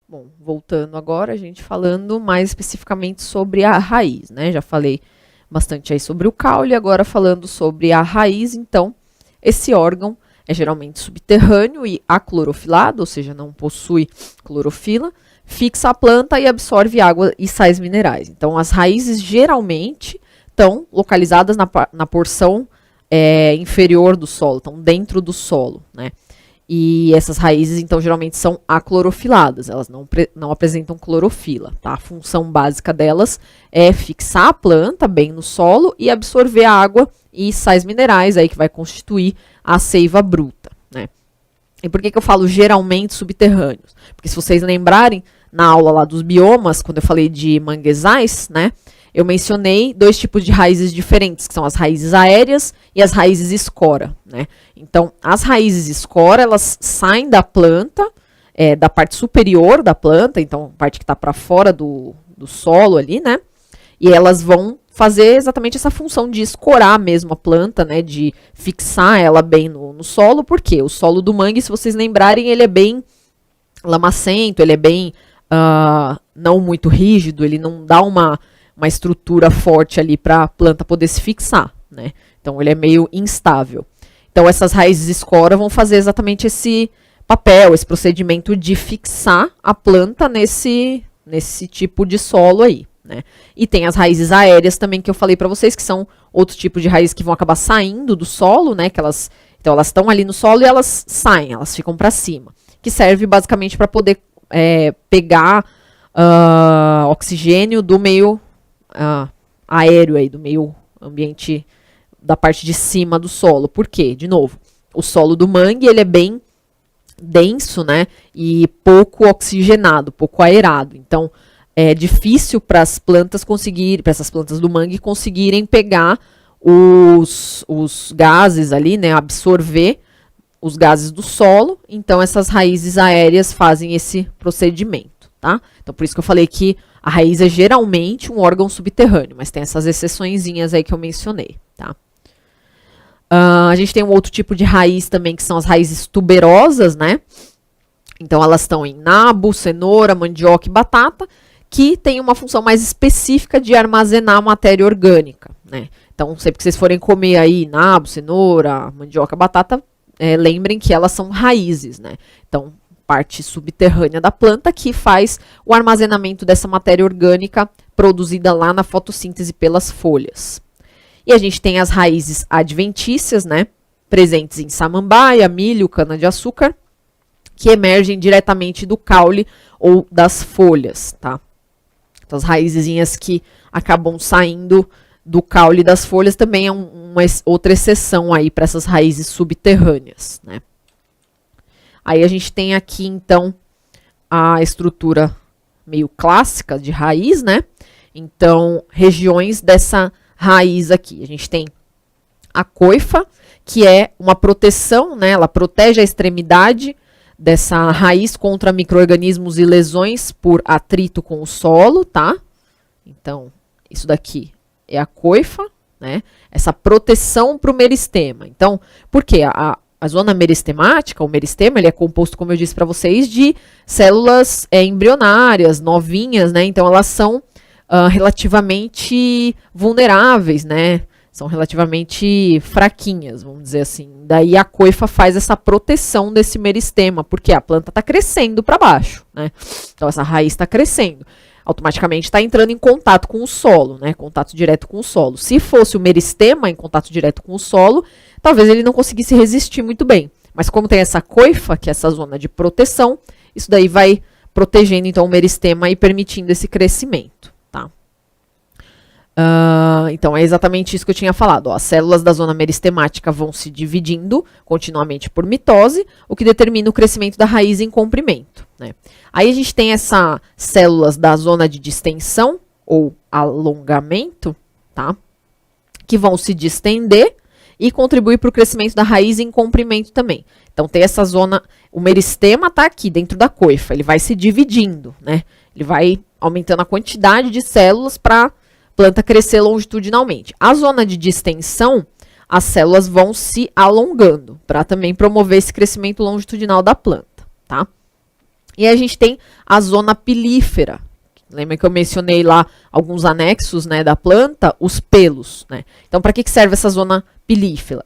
Bom, voltando agora, a gente falando mais especificamente sobre a raiz, né? Já falei bastante aí sobre o caule, agora falando sobre a raiz, então, esse órgão é geralmente subterrâneo e aclorofilado, ou seja, não possui clorofila, fixa a planta e absorve água e sais minerais. Então, as raízes geralmente estão localizadas na porção inferior do solo, estão dentro do solo, né? E essas raízes, então, geralmente são aclorofiladas, elas não apresentam clorofila, tá? A função básica delas é fixar a planta bem no solo e absorver a água e sais minerais aí que vai constituir a seiva bruta, né? E por que eu falo geralmente subterrâneos? Porque se vocês lembrarem, na aula lá dos biomas, quando eu falei de manguezais, né? Eu mencionei dois tipos de raízes diferentes, que são as raízes aéreas e as raízes escora, né? Então, as raízes escora, elas saem da planta, da parte superior da planta, então, a parte que está para fora do solo ali, né? E elas vão fazer exatamente essa função de escorar mesmo a planta, né? De fixar ela bem no solo, porque o solo do mangue, se vocês lembrarem, ele é bem lamacento, ele é bem não muito rígido, ele não dá uma estrutura forte ali para a planta poder se fixar, né? Então ele é meio instável. Então essas raízes escora vão fazer exatamente esse papel, esse procedimento de fixar a planta nesse tipo de solo aí, né? E tem as raízes aéreas também que eu falei para vocês, que são outro tipo de raízes que vão acabar saindo do solo, né? Então elas estão ali no solo e elas saem, elas ficam para cima, que serve basicamente para poder pegar oxigênio do meio aéreo aí, do meio ambiente da parte de cima do solo. Por quê? De novo, o solo do mangue, ele é bem denso, né? E pouco oxigenado, pouco aerado. Então, é difícil para as plantas conseguirem, para essas plantas do mangue conseguirem pegar os gases ali, né? Absorver os gases do solo. Então, essas raízes aéreas fazem esse procedimento, tá? Então, por isso que eu falei que a raiz é geralmente um órgão subterrâneo, mas tem essas exceçõezinhas aí que eu mencionei, tá? A gente tem um outro tipo de raiz também, que são as raízes tuberosas, né? Então, elas estão em nabo, cenoura, mandioca e batata, que tem uma função mais específica de armazenar matéria orgânica, né? Então, sempre que vocês forem comer aí nabo, cenoura, mandioca, batata, lembrem que elas são raízes, né? Então, parte subterrânea da planta que faz o armazenamento dessa matéria orgânica produzida lá na fotossíntese pelas folhas. E a gente tem as raízes adventícias, né, presentes em samambaia, milho, cana-de-açúcar, que emergem diretamente do caule ou das folhas, tá? Então, as raizinhas que acabam saindo do caule das folhas também é uma outra exceção aí para essas raízes subterrâneas, né? Aí a gente tem aqui, então, a estrutura meio clássica de raiz, né? Então, regiões dessa raiz aqui. A gente tem a coifa, que é uma proteção, né? Ela protege a extremidade dessa raiz contra micro-organismos e lesões por atrito com o solo, tá? Então, isso daqui é a coifa, né? Essa proteção para o meristema. Então, por quê? A zona meristemática, o meristema, ele é composto, como eu disse para vocês, de células embrionárias, novinhas, né? Então, elas são relativamente vulneráveis, né? São relativamente fraquinhas, vamos dizer assim. Daí a coifa faz essa proteção desse meristema, porque a planta está crescendo para baixo, né? Então, essa raiz está crescendo. Automaticamente está entrando em contato com o solo, né? Contato direto com o solo. Se fosse o meristema em contato direto com o solo, talvez ele não conseguisse resistir muito bem. Mas como tem essa coifa, que é essa zona de proteção, isso daí vai protegendo então o meristema e permitindo esse crescimento, tá? Então é exatamente isso que eu tinha falado. Ó. As células da zona meristemática vão se dividindo continuamente por mitose, o que determina o crescimento da raiz em comprimento, né? Aí a gente tem essas células da zona de distensão ou alongamento, tá? Que vão se distender e contribuir para o crescimento da raiz em comprimento também. Então tem essa zona, o meristema está aqui dentro da coifa, ele vai se dividindo, né? Ele vai aumentando a quantidade de células para a planta crescer longitudinalmente. A zona de distensão, as células vão se alongando para também promover esse crescimento longitudinal da planta, tá? E a gente tem a zona pilífera. Lembra que eu mencionei lá alguns anexos, né, da planta, os pelos, né? Então, para que serve essa zona pilífera?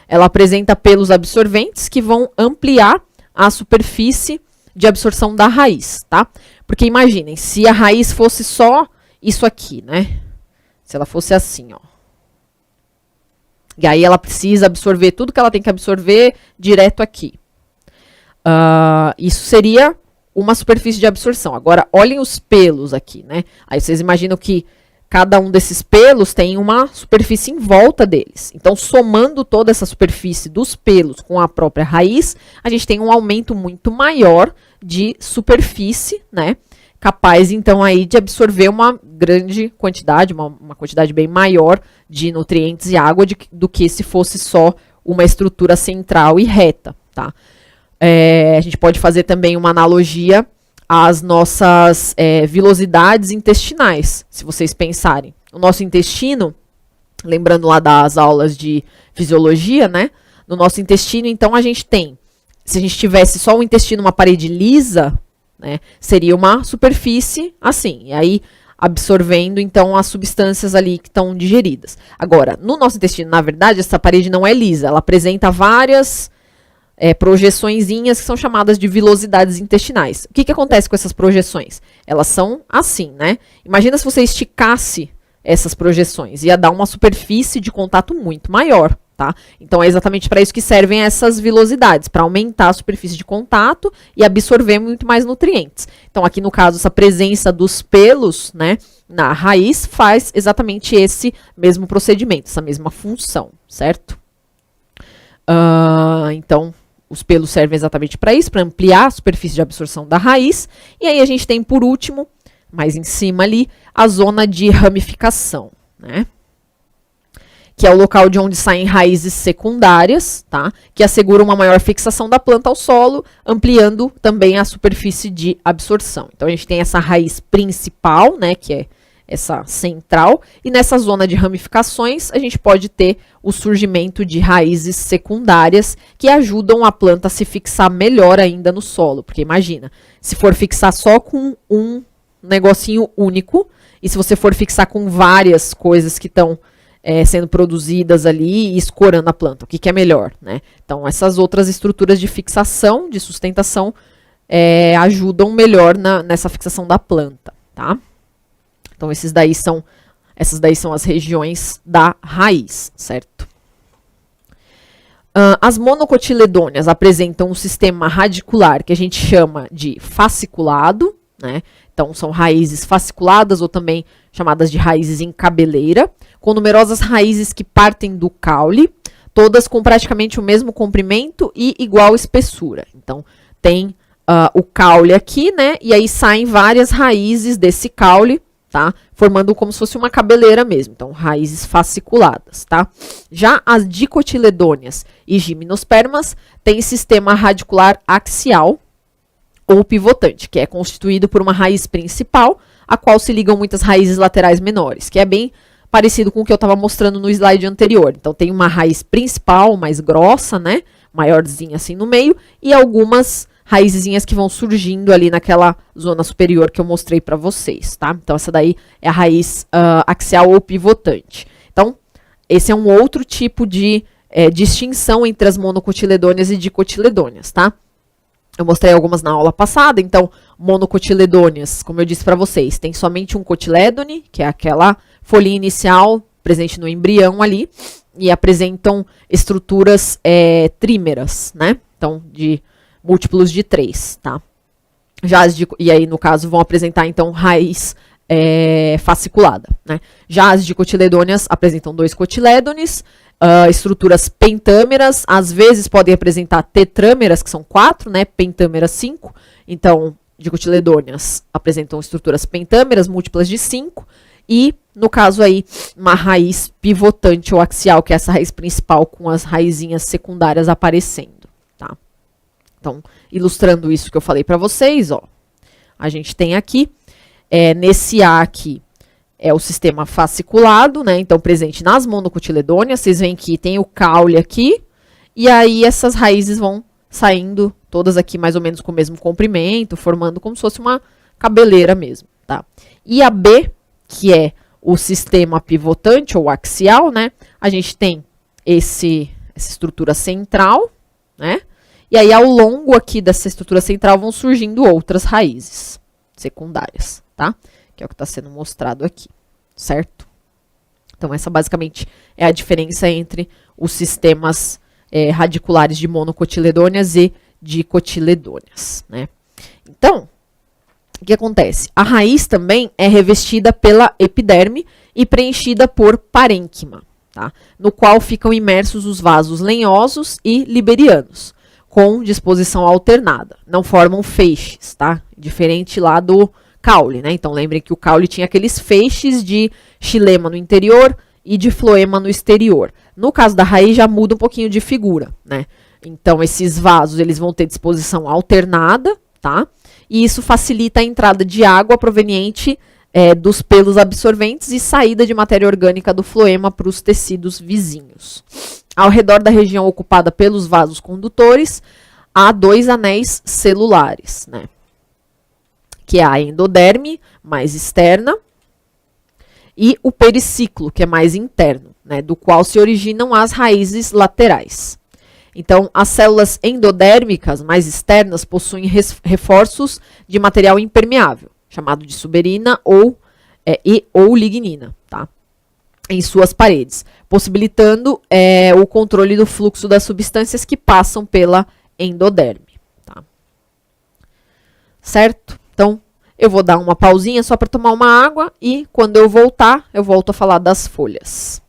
Ela apresenta pelos absorventes que vão ampliar a superfície de absorção da raiz, tá? Porque imaginem, se a raiz fosse só isso aqui, né? Se ela fosse assim, ó. E aí ela precisa absorver tudo que ela tem que absorver direto aqui. Isso seria uma superfície de absorção. Agora, olhem os pelos aqui, né? Aí vocês imaginam que cada um desses pelos tem uma superfície em volta deles. Então, somando toda essa superfície dos pelos com a própria raiz, a gente tem um aumento muito maior de superfície, né? Capaz, então, aí de absorver uma grande quantidade, uma quantidade bem maior de nutrientes e água do que se fosse só uma estrutura central e reta, tá? A gente pode fazer também uma analogia às nossas vilosidades intestinais, se vocês pensarem. O nosso intestino, lembrando lá das aulas de fisiologia, né? No nosso intestino, então, a gente tem, se a gente tivesse só o intestino, uma parede lisa, né, seria uma superfície assim, e aí absorvendo, então, as substâncias ali que estão digeridas. Agora, no nosso intestino, na verdade, essa parede não é lisa, ela apresenta várias projeçõezinhas que são chamadas de vilosidades intestinais. O que acontece com essas projeções? Elas são assim, né? Imagina se você esticasse essas projeções, ia dar uma superfície de contato muito maior, tá? Então é exatamente para isso que servem essas vilosidades, para aumentar a superfície de contato e absorver muito mais nutrientes. Então aqui no caso, essa presença dos pelos, né, na raiz faz exatamente esse mesmo procedimento, essa mesma função, certo? Então, os pelos servem exatamente para isso, para ampliar a superfície de absorção da raiz. E aí a gente tem, por último, mais em cima ali, a zona de ramificação, né? Que é o local de onde saem raízes secundárias, tá? Que asseguram uma maior fixação da planta ao solo, ampliando também a superfície de absorção. Então a gente tem essa raiz principal, né? Que é essa central, e nessa zona de ramificações a gente pode ter o surgimento de raízes secundárias que ajudam a planta a se fixar melhor ainda no solo, porque imagina, se for fixar só com um negocinho único, e se você for fixar com várias coisas que estão sendo produzidas ali e escorando a planta, o que é melhor, né? Então essas outras estruturas de fixação, de sustentação, ajudam melhor nessa fixação da planta, tá? Então, essas daí são as regiões da raiz, certo? As monocotiledôneas apresentam um sistema radicular que a gente chama de fasciculado, né? Então, são raízes fasciculadas ou também chamadas de raízes em cabeleira, com numerosas raízes que partem do caule, todas com praticamente o mesmo comprimento e igual espessura. Então, tem o caule aqui, né? E aí saem várias raízes desse caule, tá? Formando como se fosse uma cabeleira mesmo. Então, raízes fasciculadas, tá? Já as dicotiledôneas e gimnospermas têm sistema radicular axial ou pivotante, que é constituído por uma raiz principal, a qual se ligam muitas raízes laterais menores, que é bem parecido com o que eu estava mostrando no slide anterior. Então, tem uma raiz principal, mais grossa, né? Maiorzinha assim no meio, e algumas raizinhas que vão surgindo ali naquela zona superior que eu mostrei para vocês, tá? Então, essa daí é a raiz axial ou pivotante. Então, esse é um outro tipo de distinção entre as monocotiledôneas e dicotiledôneas, tá? Eu mostrei algumas na aula passada, então, monocotiledôneas, como eu disse para vocês, tem somente um cotilédone, que é aquela folhinha inicial presente no embrião ali, e apresentam estruturas trímeras, né? Então, de múltiplos de 3, tá? E aí, no caso, vão apresentar, então, raiz fasciculada, né? Já as dicotiledôneas apresentam 2 cotilédones, estruturas pentâmeras, às vezes podem apresentar tetrâmeras, que são 4, né? Pentâmeras 5. Então, dicotiledôneas apresentam estruturas pentâmeras, múltiplas de 5. E, no caso aí, uma raiz pivotante ou axial, que é essa raiz principal com as raizinhas secundárias aparecendo, tá? Então, ilustrando isso que eu falei para vocês, ó, a gente tem aqui, nesse A aqui, é o sistema fasciculado, né? Então, presente nas monocotiledôneas, vocês veem que tem o caule aqui, e aí essas raízes vão saindo todas aqui mais ou menos com o mesmo comprimento, formando como se fosse uma cabeleira mesmo, tá? E a B, que é o sistema pivotante ou axial, né? A gente tem essa estrutura central, né? E aí, ao longo aqui dessa estrutura central, vão surgindo outras raízes secundárias, tá? Que é o que está sendo mostrado aqui, certo? Então, essa basicamente é a diferença entre os sistemas radiculares de monocotiledôneas e dicotiledôneas, né? Então, o que acontece? A raiz também é revestida pela epiderme e preenchida por parênquima, tá? No qual ficam imersos os vasos lenhosos e liberianos, com disposição alternada. Não formam feixes, tá? Diferente lá do caule, né? Então, lembrem que o caule tinha aqueles feixes de xilema no interior e de floema no exterior. No caso da raiz, já muda um pouquinho de figura, né? Então, esses vasos, eles vão ter disposição alternada, tá? E isso facilita a entrada de água proveniente dos pelos absorventes e saída de matéria orgânica do floema para os tecidos vizinhos. Ao redor da região ocupada pelos vasos condutores, há 2 anéis celulares, né? Que é a endoderme, mais externa, e o periciclo, que é mais interno, né? Do qual se originam as raízes laterais. Então, as células endodérmicas, mais externas, possuem reforços de material impermeável, chamado de suberina ou lignina, tá? Em suas paredes, possibilitando o controle do fluxo das substâncias que passam pela endoderme, tá? Certo? Então, eu vou dar uma pausinha só para tomar uma água e quando eu voltar, eu volto a falar das folhas.